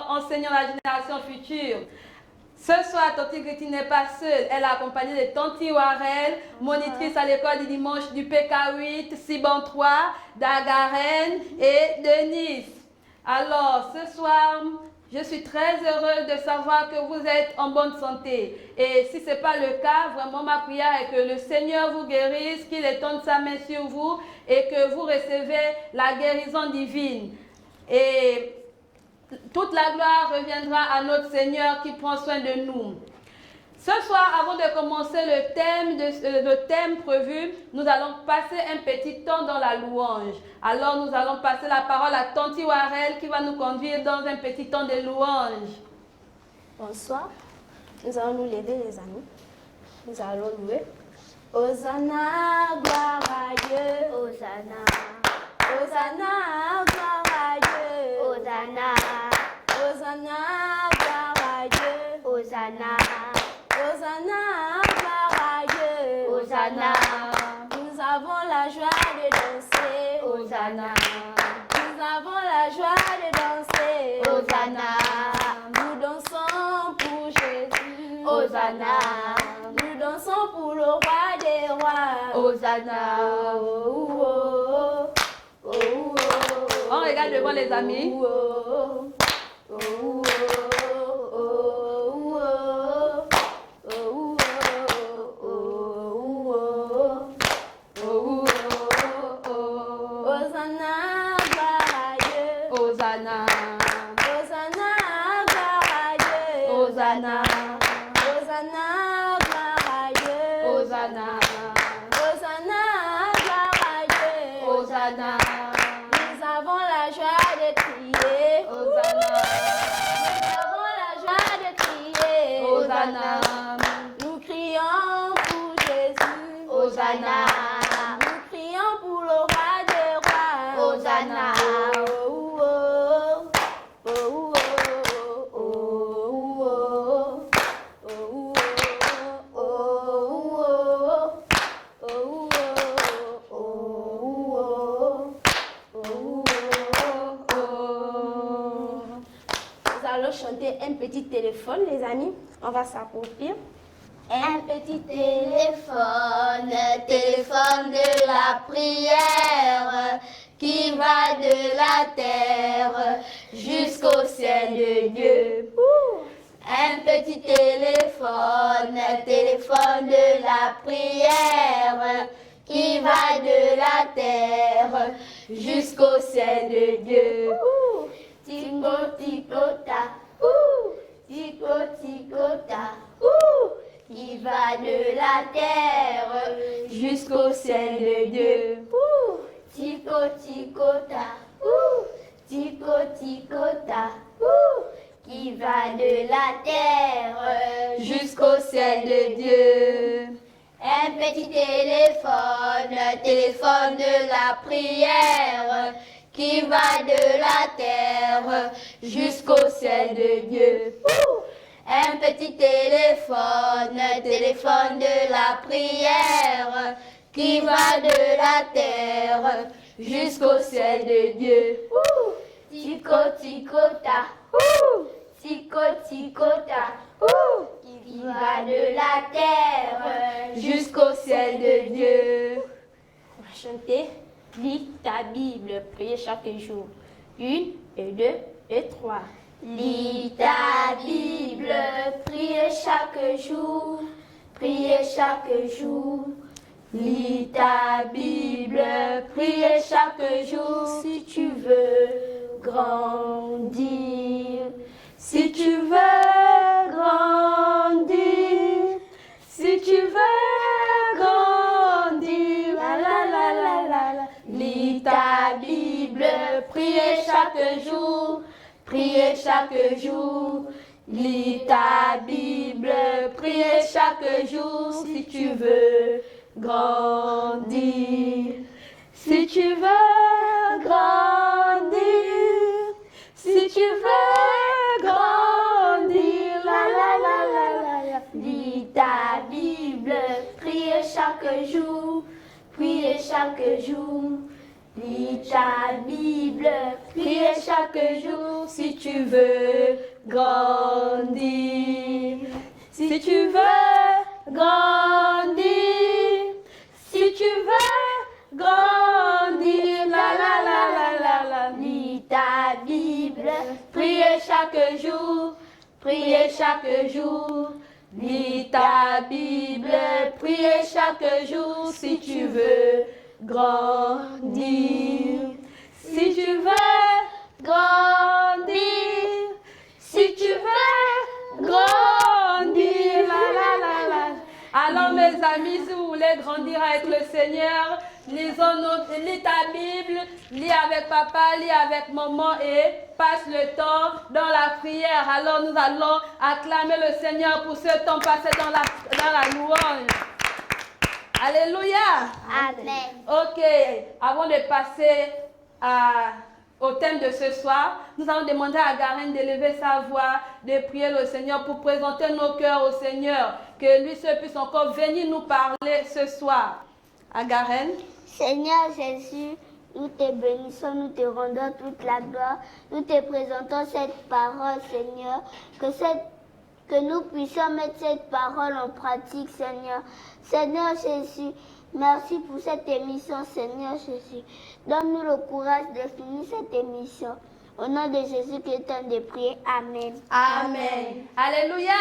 Seigneur, enseignons la génération future. Ce soir, Tante Gretty n'est pas seule. Elle est accompagnée de Tante Warel, monitrice à l'école du dimanche du PK8, Siban 3, d'Agaren et de Nice. Alors, ce soir, je suis très heureuse de savoir que vous êtes en bonne santé. Et si ce n'est pas le cas, vraiment ma prière est que le Seigneur vous guérisse, qu'il étende sa main sur vous et que vous recevez la guérison divine. Et toute la gloire reviendra à notre Seigneur qui prend soin de nous. Ce soir, avant de commencer le thème prévu, nous allons passer un petit temps dans la louange. Alors, nous allons passer la parole à Tante Warel qui va nous conduire dans un petit temps de louange. Bonsoir. Nous allons nous lever, les amis. Nous allons louer. Hosanna, gloire à Dieu. Hosanna. Hosanna, gloire à Dieu. Hosanna. Hosanna, gloire à Dieu. Hosanna. Hosanna, gloire à Dieu. Hosanna. Nous avons la joie de danser. Hosanna. Nous avons la joie de danser. Hosanna. Nous dansons pour Jésus. Hosanna. Nous dansons pour le roi des rois. Hosanna. Oh, oh, oh. Oh, oh, oh. On regarde devant les amis. Oh, oh, oh. Oh, oh, oh. Hosanna, gloire à Dieu. Hosanna. Hosanna, gloire à Dieu. Hosanna. Hosanna, gloire à Dieu. Hosanna. Hosanna, gloire à Dieu. Hosanna. Nous avons la joie de crier. Hosanna. Nous avons la joie de crier. Hosanna. Nous crions pour Jésus. Hosanna. Nous crions pour le roi des rois. Hosanna. Oh, oh, oh, oh, oh, oh, oh, Nous allons chanter un petit téléphone, les amis. On va s'approprier. Un petit téléphone, téléphone de la prière, qui va de la terre jusqu'au ciel de Dieu. Un petit téléphone, téléphone de la prière, qui va de la terre jusqu'au ciel de Dieu. Tico, tico, ta, tico, tico, ta, qui va de la terre jusqu'au ciel de Dieu. Tico, tico, ta, tico, tico, ta, qui va de la terre jusqu'au ciel de Dieu. Un petit téléphone, téléphone de la prière, qui va de la terre jusqu'au ciel de Dieu. Un petit téléphone, téléphone de la prière, qui va de la terre jusqu'au ciel de Dieu. Tico, tico, ta, tico, tico, ta, qui va de la terre jusqu'au ciel de Dieu. On va chanter. Lis ta Bible, priez chaque jour. 1 et 2 et 3. Lis ta Bible, priez chaque jour, priez chaque jour. Lis ta Bible, priez chaque jour si tu veux grandir. Si tu veux grandir, si tu veux grandir, la la la la la la. Lis ta Bible, priez chaque jour, priez chaque jour. Lis ta Bible, priez chaque jour si tu veux grandir. Si tu veux grandir, si tu veux grandir, la la la la la la. Lis ta Bible, priez chaque jour, priez chaque jour. lis ta Bible, priez chaque jour si tu veux grandir. Si tu veux grandir, si tu veux grandir, la la la la la la, lis ta Bible, priez chaque jour, priez chaque jour. Lis ta Bible, priez chaque jour si tu veux grandir. Si tu veux grandir, si tu veux grandir, la la la la. Alors mes amis, si vous voulez grandir avec le Seigneur, lis ta Bible, lis avec papa, lis avec maman et passe le temps dans la prière. Alors nous allons acclamer le Seigneur pour ce temps passé dans la louange. Alléluia. Amen. Ok, avant de passer au thème de ce soir, nous allons demander à Garenne d'élever sa voix, de prier le Seigneur pour présenter nos cœurs au Seigneur, que lui seul puisse encore venir nous parler ce soir. À Garenne. Seigneur Jésus, nous te bénissons, nous te rendons toute la gloire, nous te présentons cette parole, Seigneur, que nous puissions mettre cette parole en pratique, Seigneur. Seigneur Jésus, merci pour cette émission, Seigneur Jésus. Donne-nous le courage de finir cette émission. Au nom de Jésus qui est un de prier. Amen. Amen. Alléluia.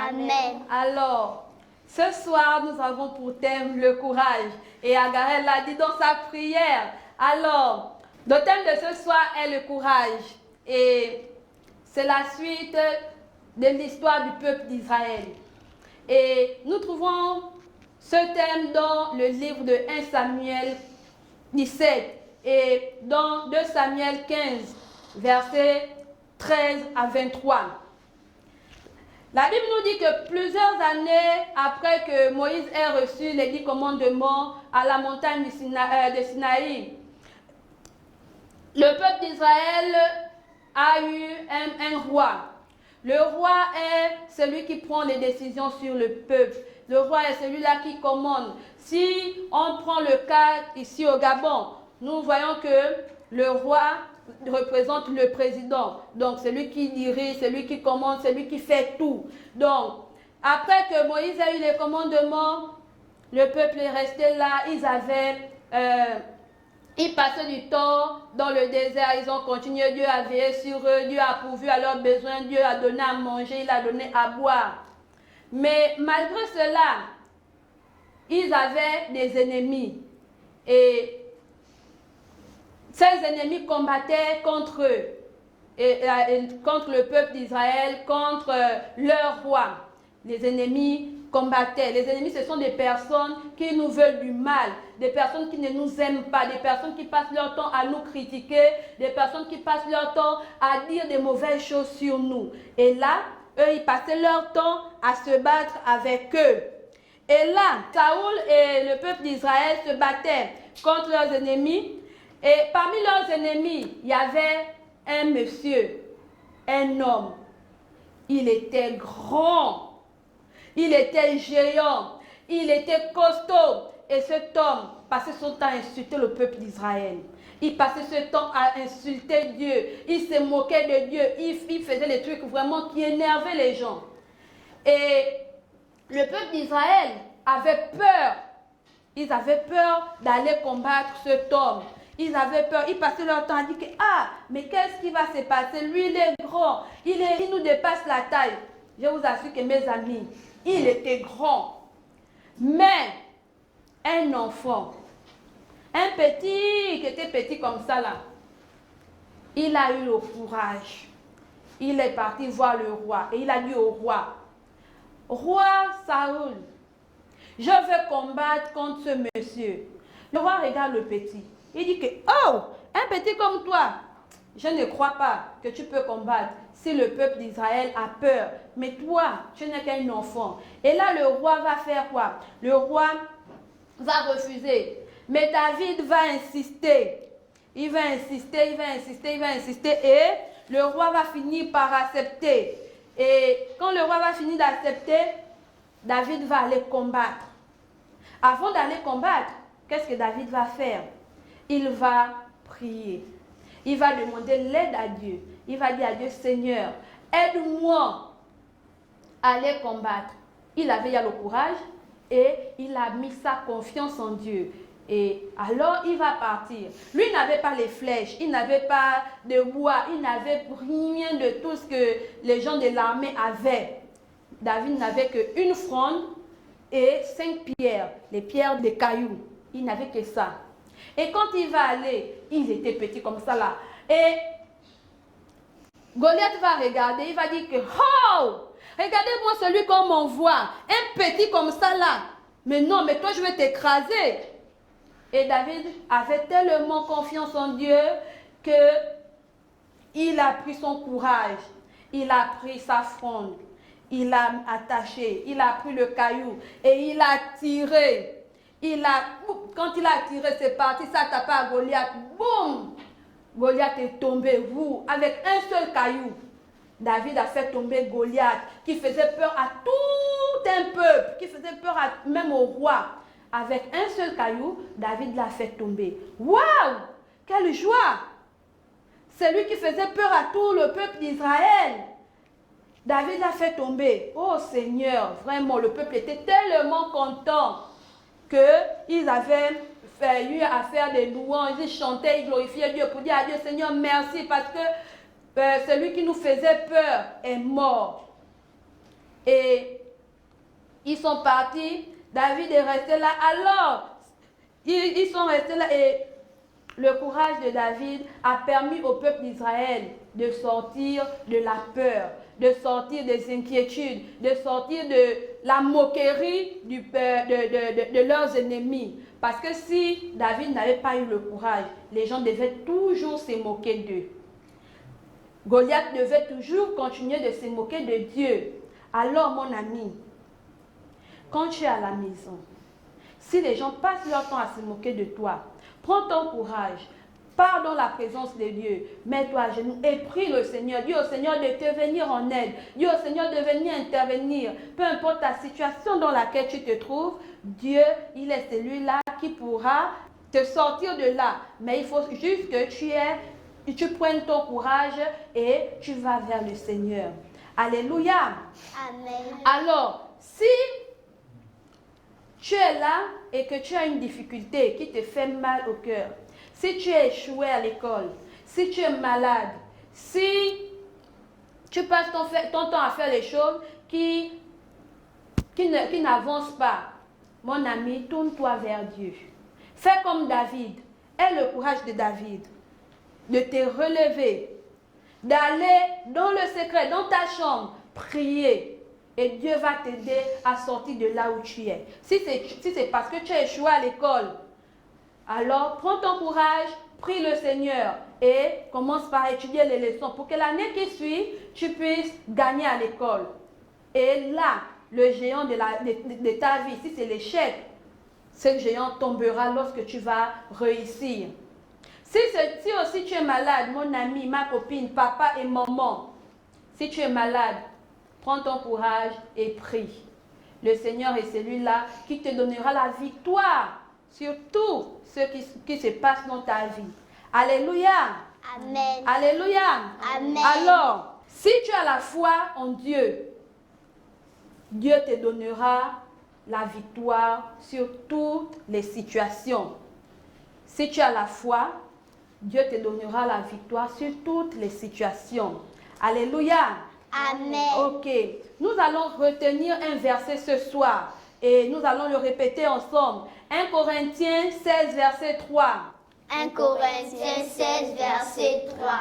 Amen. Alors, ce soir, nous avons pour thème le courage. Et Agarel l'a dit dans sa prière. Alors, le thème de ce soir est le courage. Et c'est la suite de l'histoire du peuple d'Israël. Et nous trouvons ce thème dans le livre de 1 Samuel 17 et dans 2 Samuel 15, versets 13 à 23. La Bible nous dit que plusieurs années après que Moïse ait reçu les 10 commandements à la montagne de Sinaï, le peuple d'Israël a eu un roi. Le roi est celui qui prend les décisions sur le peuple. Le roi est celui-là qui commande. Si on prend le cas ici au Gabon, nous voyons que le roi représente le président. Donc, c'est lui qui dirige, c'est lui qui commande, c'est lui qui fait tout. Donc, après que Moïse a eu les commandements, le peuple est resté là. Ils passaient du temps dans le désert. Ils ont continué. Dieu a veillé sur eux. Dieu a pourvu à leurs besoins. Dieu a donné à manger. Il a donné à boire. Mais malgré cela, ils avaient des ennemis. Et ces ennemis combattaient contre eux, et contre le peuple d'Israël, contre leur roi. Les ennemis combattaient. Les ennemis, ce sont des personnes qui nous veulent du mal, des personnes qui ne nous aiment pas, des personnes qui passent leur temps à nous critiquer, des personnes qui passent leur temps à dire des mauvaises choses sur nous. Et là, eux, ils passaient leur temps à se battre avec eux. Et là, Saoul et le peuple d'Israël se battaient contre leurs ennemis. Et parmi leurs ennemis, il y avait un monsieur, un homme. Il était grand, il était géant, il était costaud. Et cet homme passait son temps à insulter le peuple d'Israël. Il passait ce temps à insulter Dieu. Il se moquait de Dieu. Il faisait des trucs vraiment qui énervaient les gens. Et le peuple d'Israël avait peur. Ils avaient peur d'aller combattre cet homme. Ils avaient peur. Ils passaient leur temps à dire que, mais qu'est-ce qui va se passer? Lui, il est grand. Il nous dépasse la taille. Je vous assure que mes amis, il était grand. Mais, un enfant, un petit, qui était petit comme ça là, il a eu le courage. Il est parti voir le roi. Et il a dit au roi, roi Saoul, je veux combattre contre ce monsieur. Le roi regarde le petit. Il dit que, un petit comme toi, je ne crois pas que tu peux combattre si le peuple d'Israël a peur. Mais toi, tu n'es qu'un enfant. Et là, le roi va faire quoi? Le roi va refuser. Mais David va insister. Il va insister, il va insister, il va insister. Et le roi va finir par accepter. Et quand le roi va finir d'accepter, David va aller combattre. Avant d'aller combattre, qu'est-ce que David va faire? il va prier. Il va demander l'aide à Dieu. Il va dire à Dieu, Seigneur, aide-moi à aller combattre. Il avait le courage et il a mis sa confiance en Dieu. Et alors, il va partir. Lui n'avait pas les flèches, il n'avait pas de bois, il n'avait rien de tout ce que les gens de l'armée avaient. David n'avait qu'une fronde et 5 pierres, les pierres des cailloux. Il n'avait que ça. Et quand il va aller, il était petit comme ça là. Et Goliath va regarder, il va dire que, oh, regardez-moi celui qu'on m'envoie, un petit comme ça là. Mais non, mais toi je vais t'écraser. Et David avait tellement confiance en Dieu que il a pris son courage, il a pris sa fronde, il a attaché, il a pris le caillou et il a tiré. Quand il a tiré, c'est parti, ça tape à Goliath. Boum! Goliath est tombé, avec un seul caillou. David a fait tomber Goliath, qui faisait peur à tout un peuple, qui faisait peur même au roi. Avec un seul caillou, David l'a fait tomber. Waouh! Quelle joie! C'est lui qui faisait peur à tout le peuple d'Israël. David l'a fait tomber. Oh Seigneur, vraiment, le peuple était tellement content qu'ils avaient eu à faire des louanges. Ils chantaient, ils glorifiaient Dieu pour dire à Dieu, Seigneur, merci parce que celui qui nous faisait peur est mort. Et ils sont partis. David est resté là. Alors, ils sont restés là et le courage de David a permis au peuple d'Israël de sortir de la peur, de sortir des inquiétudes, de sortir de la moquerie de leurs ennemis. Parce que si David n'avait pas eu le courage, les gens devaient toujours se moquer d'eux. Goliath devait toujours continuer de se moquer de Dieu. Alors, mon ami, quand tu es à la maison, si les gens passent leur temps à se moquer de toi, prends ton courage, pars dans la présence de Dieu, mets-toi à genoux et prie le Seigneur. Dis au Seigneur de te venir en aide. Dis au Seigneur de venir intervenir. Peu importe ta situation dans laquelle tu te trouves, Dieu, il est celui-là qui pourra te sortir de là. Mais il faut juste que tu prennes ton courage et tu vas vers le Seigneur. Alléluia. Amen. Alors, si tu es là et que tu as une difficulté qui te fait mal au cœur, si tu es échoué à l'école, si tu es malade, si tu passes ton temps à faire des choses qui n'avancent pas, mon ami, tourne-toi vers Dieu. Fais comme David. Aie le courage de David, de te relever, d'aller dans le secret, dans ta chambre, prier. Et Dieu va t'aider à sortir de là où tu es. Si c'est parce que tu as échoué à l'école, alors prends ton courage, prie le Seigneur et commence par étudier les leçons pour que l'année qui suit, tu puisses gagner à l'école. Et là, le géant de ta vie, si c'est l'échec, ce géant tombera lorsque tu vas réussir. Si aussi tu es malade, mon ami, ma copine, papa et maman, si tu es malade, prends ton courage et prie. Le Seigneur est celui-là qui te donnera la victoire sur tout ce qui se passe dans ta vie. Alléluia. Amen. Alléluia. Amen. Alors, si tu as la foi en Dieu, Dieu te donnera la victoire sur toutes les situations. Si tu as la foi, Dieu te donnera la victoire sur toutes les situations. Alléluia. Amen. Ok, nous allons retenir un verset ce soir et nous allons le répéter ensemble. 1 Corinthiens 16, verset 3. 1 Corinthiens 16, verset 3.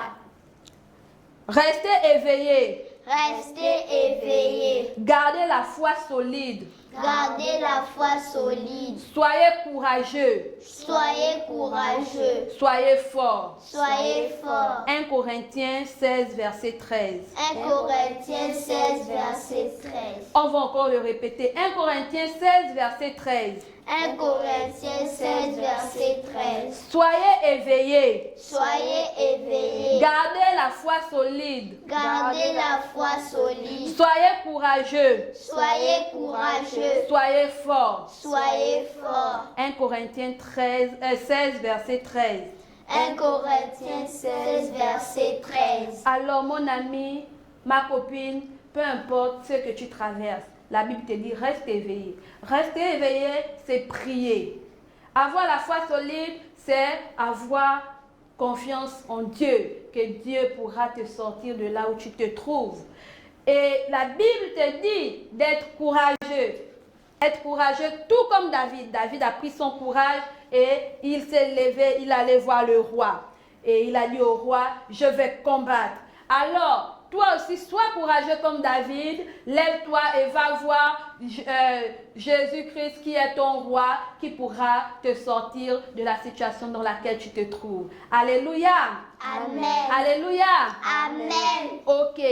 Restez éveillés. Restez éveillés. Gardez la foi solide. Gardez la foi solide. Soyez courageux. Soyez courageux. Soyez forts. Soyez forts. 1 Corinthiens 16, verset 13. 1 Corinthiens 16, verset 13. On va encore le répéter. 1 Corinthiens 16, verset 13. 1 Corinthiens 16, verset 13. Soyez éveillés. Soyez éveillés. Gardez la foi solide. Gardez la foi solide. Soyez courageux. courageux. Soyez courageux. Soyez forts. Soyez forts. 1 Corinthiens 16, verset 13. 1 Corinthiens 16, verset 13. Alors mon ami, ma copine, peu importe ce que tu traverses, la Bible te dit reste éveillé. Rester éveillé, c'est prier. Avoir la foi solide, c'est avoir confiance en Dieu, que Dieu pourra te sortir de là où tu te trouves. Et la Bible te dit d'être courageux. Être courageux, tout comme David. David a pris son courage et il s'est levé, il allait voir le roi. Et il a dit au roi, je vais combattre. Alors, toi aussi, sois courageux comme David. Lève-toi et va voir Jésus-Christ qui est ton roi, qui pourra te sortir de la situation dans laquelle tu te trouves. Alléluia. Amen. Alléluia. Amen. Ok.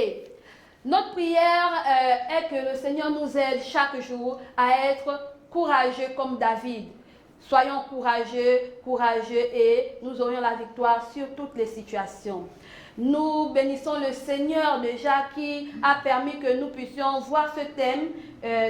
Notre prière est que le Seigneur nous aide chaque jour à être courageux comme David. Soyons courageux, courageux et nous aurions la victoire sur toutes les situations. Nous bénissons le Seigneur déjà qui a permis que nous puissions voir ce thème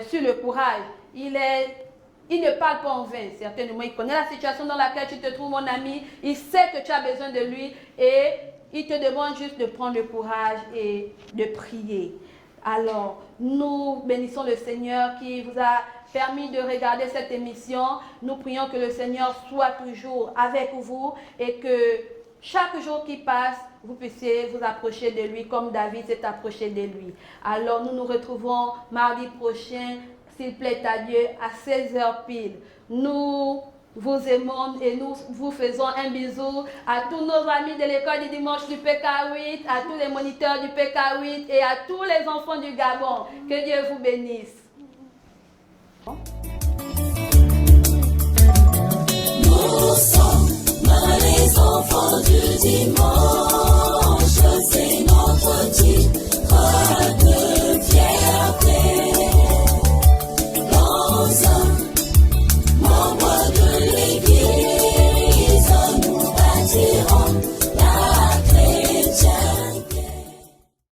sur le courage. Il ne parle pas en vain, certainement. Il connaît la situation dans laquelle tu te trouves, mon ami. Il sait que tu as besoin de lui et il te demande juste de prendre le courage et de prier. Alors, nous bénissons le Seigneur qui vous a permis de regarder cette émission. Nous prions que le Seigneur soit toujours avec vous et que chaque jour qui passe, vous puissiez vous approcher de lui comme David s'est approché de lui. Alors, nous nous retrouvons mardi prochain, s'il plaît à Dieu, à 16h pile. Nous vous aimons et nous vous faisons un bisou à tous nos amis de l'école du dimanche du PK8, à tous les moniteurs du PK8 et à tous les enfants du Gabon. Que Dieu vous bénisse.